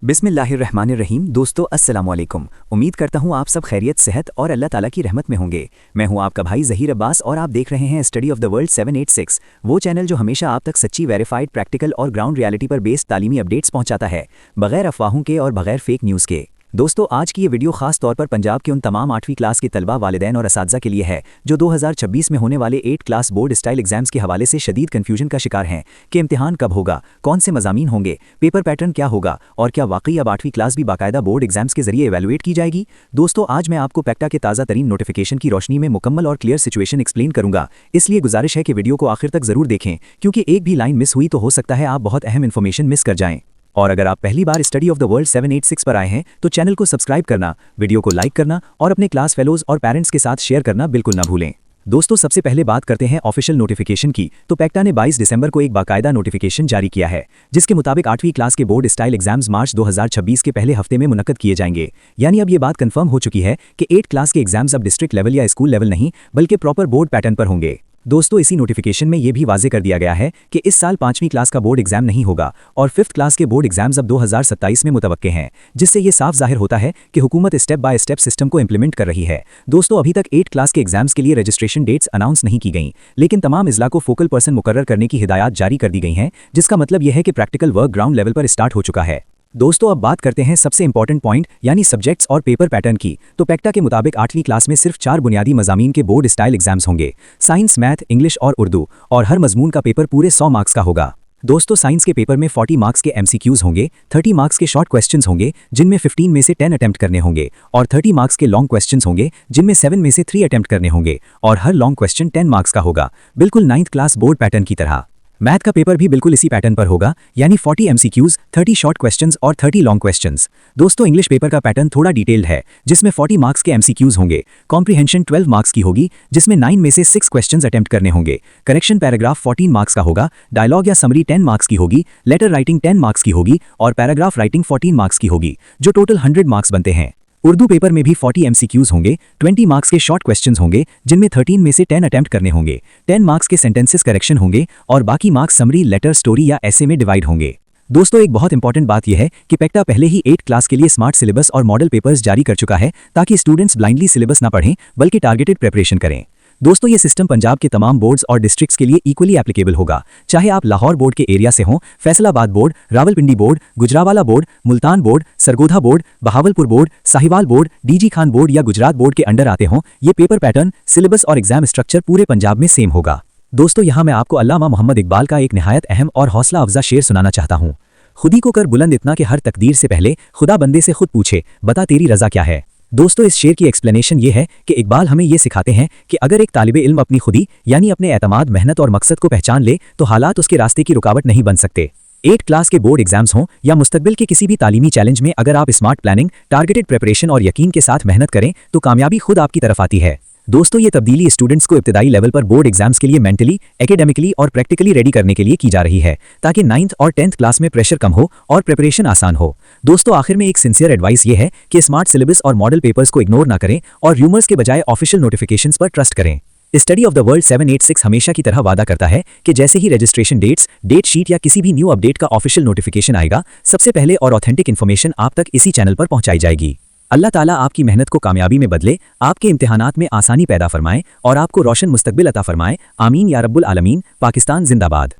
बिस्मिल्लाहिर्रहमानिर्रहीम। दोस्तों अस्सलाम वालेकुम। उम्मीद करता हूँ आप सब खैरियत, सेहत और अल्लाह ताला की रहमत में होंगे। मैं हूँ आपका भाई ज़हीर अब्बास और आप देख रहे हैं स्टडी ऑफ द वर्ल्ड 786, वो चैनल जो हमेशा आप तक सच्ची, वेरीफाइड, प्रैक्टिकल और ग्राउंड रियलिटी पर बेस्ड तालीमी अपडेट्स पहुँचाता है, बगैर अफवाहों के और बगैर फेक न्यूज़ के। दोस्तों आज की ये वीडियो खास तौर पर पंजाब के उन तमाम 8वीं क्लास के तलबा, वालिदैन और असातिज़ा के लिए है जो 2026 में होने वाले 8 क्लास बोर्ड स्टाइल एग्जाम्स के हवाले से शदीद कन्फ्यूजन का शिकार हैं कि इम्तिहान कब होगा, कौन से मज़ामीन होंगे, पेपर पैटर्न क्या होगा और क्या वाकई अब 8वीं क्लास भी बाकायदा बोर्ड एग्जाम्स के जरिए एवेलुएट की जाएगी। दोस्तों आज मैं आपको पैक्टा के ताज़ा तरीन नोटिफिकेशन की रोशनी में मुकम्मल और क्लियर सिचुएशन एक्सप्लेन करूंगा, इसलिए गुजारिश है कि वीडियो को आखिर तक ज़रूर देखें, क्योंकि एक भी लाइन मिस हुई तो हो सकता है आप बहुत अहम इन्फॉर्मेशन मिस कर जाएं। और अगर आप पहली बार स्टडी ऑफ द वर्ल्ड 786 पर आए हैं तो चैनल को सब्सक्राइब करना, वीडियो को लाइक करना और अपने क्लास फेलोज और पेरेंट्स के साथ शेयर करना बिल्कुल ना भूलें। दोस्तों सबसे पहले बात करते हैं ऑफिशियल नोटिफिकेशन की। तो पैक्टा ने 22 दिसंबर को एक बाकायदा नोटिफिकेशन जारी किया है, जिसके मुताबिक 8वीं क्लास के बोर्ड स्टाइल एग्जाम्स मार्च 2026 के पहले हफ्ते में मुनक्कद किए जाएंगे। यानी अब ये बात कंफर्म हो चुकी है कि 8 क्लास के एग्जाम्स अब डिस्ट्रिक्ट लेवल या स्कूल लेवल नहीं बल्कि प्रॉपर बोर्ड पैटर्न पर होंगे। दोस्तों इसी नोटिफिकेशन में यह भी वाजे कर दिया गया है कि इस साल 5वीं क्लास का बोर्ड एग्जाम नहीं होगा और 5th क्लास के बोर्ड एग्जाम्स अब 2027 में मुतवक्के हैं, जिससे ये साफ जाहिर होता है कि हुकूमत स्टेप बाय स्टेप सिस्टम को इंप्लीमेंट कर रही है। दोस्तों अभी तक 8 क्लास के एग्जाम्स के लिए रजिस्ट्रेशन डेट्स अनाउंस नहीं की गई, लेकिन तमाम इजला को फोकल पर्सन मुकर्रर करने की हिदायत जारी कर दी गई हैं, जिसका मतलब यह है कि प्रैक्टिकल वर्क ग्राउंड लेवल पर स्टार्ट हो चुका है। दोस्तों अब बात करते हैं सबसे इंपॉर्टेंट पॉइंट यानी सब्जेक्ट्स और पेपर पैटर्न की। तो पैक्टा के मुताबिक 8वीं क्लास में सिर्फ 4 बुनियादी मज़ामीन के बोर्ड स्टाइल एग्जाम्स होंगे, साइंस, मैथ, इंग्लिश और उर्दू, और हर मजमून का पेपर पूरे 100 मार्क्स का होगा। दोस्तों साइंस के पेपर में 40 मार्क्स के MCQs होंगे, 30 मार्क्स के शॉर्ट क्वेश्चंस होंगे जिनमें 15 में से 10 अटेम्प्ट करने होंगे, और 30 मार्क्स के लॉन्ग क्वेश्चंस होंगे जिनमें 7 में से 3 अटेम्प्ट करने होंगे, और हर लॉन्ग क्वेश्चन 10 मार्क्स का होगा, बिल्कुल 9th क्लास बोर्ड पैटर्न की तरह। मैथ का पेपर भी बिल्कुल इसी पैटर्न पर होगा, यानी 40 MCQs, 30 शॉर्ट क्वेश्चंस और 30 लॉन्ग क्वेश्चंस। दोस्तों इंग्लिश पेपर का पैटर्न थोड़ा डिटेल्ड है, जिसमें 40 मार्क्स के MCQs होंगे, कॉम्प्रिहेंशन 12 मार्क्स की होगी जिसमें 9 में से 6 क्वेश्चंस अटेम्प्ट करने होंगे, करेक्शन पैराग्राफ 14 मार्क्स का होगा, डायलॉग या समरी 10 मार्क्स की होगी, लेटर राइटिंग 10 मार्क्स की होगी और पैराग्राफ राइटिंग 14 मार्क्स की होगी, जो टोटल 100 मार्क्स बनते हैं। उर्दू पेपर में भी 40 MCQs होंगे, 20 मार्क्स के शॉर्ट क्वेश्चंस होंगे जिनमें 13 में से 10 अटेम्प्ट करने होंगे, 10 मार्क्स के सेंटेंसेस करेक्शन होंगे और बाकी मार्क्स समरी, लेटर, स्टोरी या ऐसे में डिवाइड होंगे। दोस्तों एक बहुत इंपॉर्टेंट बात यह है कि पैक्टा पहले ही 8 क्लास के लिए स्मार्ट सिलेबस और मॉडल पेपर्स जारी कर चुका है, ताकि स्टूडेंट्स ब्लाइंडली सिलेबस ना पढ़ें बल्कि टारगेटेड प्रिपरेशन करें। दोस्तों ये सिस्टम पंजाब के तमाम बोर्ड्स और डिस्ट्रिक्ट्स के लिए इक्वली एप्लीकेबल होगा, चाहे आप लाहौर बोर्ड के एरिया से हों, Faisalabad board, Rawalpindi board, Gujranwala board, Multan board, Sargodha board, Bahawalpur board, Sahiwal board, DG Khan board या गुजरात बोर्ड के अंडर आते हों। ये पेपर पैटर्न, सिलेबस और एग्जाम स्ट्रक्चर पूरे पंजाब में सेम होगा। दोस्तों यहाँ मैं आपको अल्लामा मोहम्मद इकबाल का एक निहायत अहम और हौसला अफजा शेर सुनाना चाहता हूँ। खुदी को कर बुलंद इतना कि हर तकदीर से पहले खुदा बंदे से खुद पूछे, बता तेरी रजा क्या है। दोस्तों इस शेर की एक्सप्लेनेशन ये है कि इकबाल हमें ये सिखाते हैं कि अगर एक तालिबे इल्म अपनी खुदी यानी अपने एतमाद, मेहनत और मकसद को पहचान ले तो हालात उसके रास्ते की रुकावट नहीं बन सकते। 8 क्लास के बोर्ड एग्जाम्स हों या मुस्तकबिल के किसी भी तालीमी चैलेंज में अगर आप स्मार्ट प्लानिंग, टारगेटेड प्रिपरेशन और यकीन के साथ मेहनत करें तो कामयाबी खुद आपकी तरफ आती है। दोस्तों ये तब्दीली स्टूडेंट्स को इब्तिदाई लेवल पर बोर्ड एग्जाम्स के लिए मेंटली, एकेडमिकली और प्रैक्टिकली रेडी करने के लिए की जा रही है, ताकि 9th और 10th क्लास में प्रेशर कम हो और प्रिपरेशन आसान हो। दोस्तों आखिर में एक सिंसियर एडवाइस ये है कि स्मार्ट सिलेबस और मॉडल पेपर्स को इग्नोर ना करें और रूमर्स के बजाय ऑफिशियल नोटिफिकेशंस पर ट्रस्ट करें। स्टडी ऑफ द वर्ल्ड 786 हमेशा की तरह वादा करता है कि जैसे ही रजिस्ट्रेशन डेट्स, डेट शीट या किसी भी न्यू अपडेट का ऑफिशियल नोटिफिकेशन आएगा, सबसे पहले और ऑथेंटिक इन्फॉर्मेशन आप तक इसी चैनल पर पहुंचाई जाएगी। अल्लाह ताला आपकी मेहनत को कामयाबी में बदले, आपके इम्तिहानात में आसानी पैदा फरमाए और आपको रोशन मुस्तकबिल अता फरमाए। आमीन या रब्बुल आलमीन। पाकिस्तान जिंदाबाद।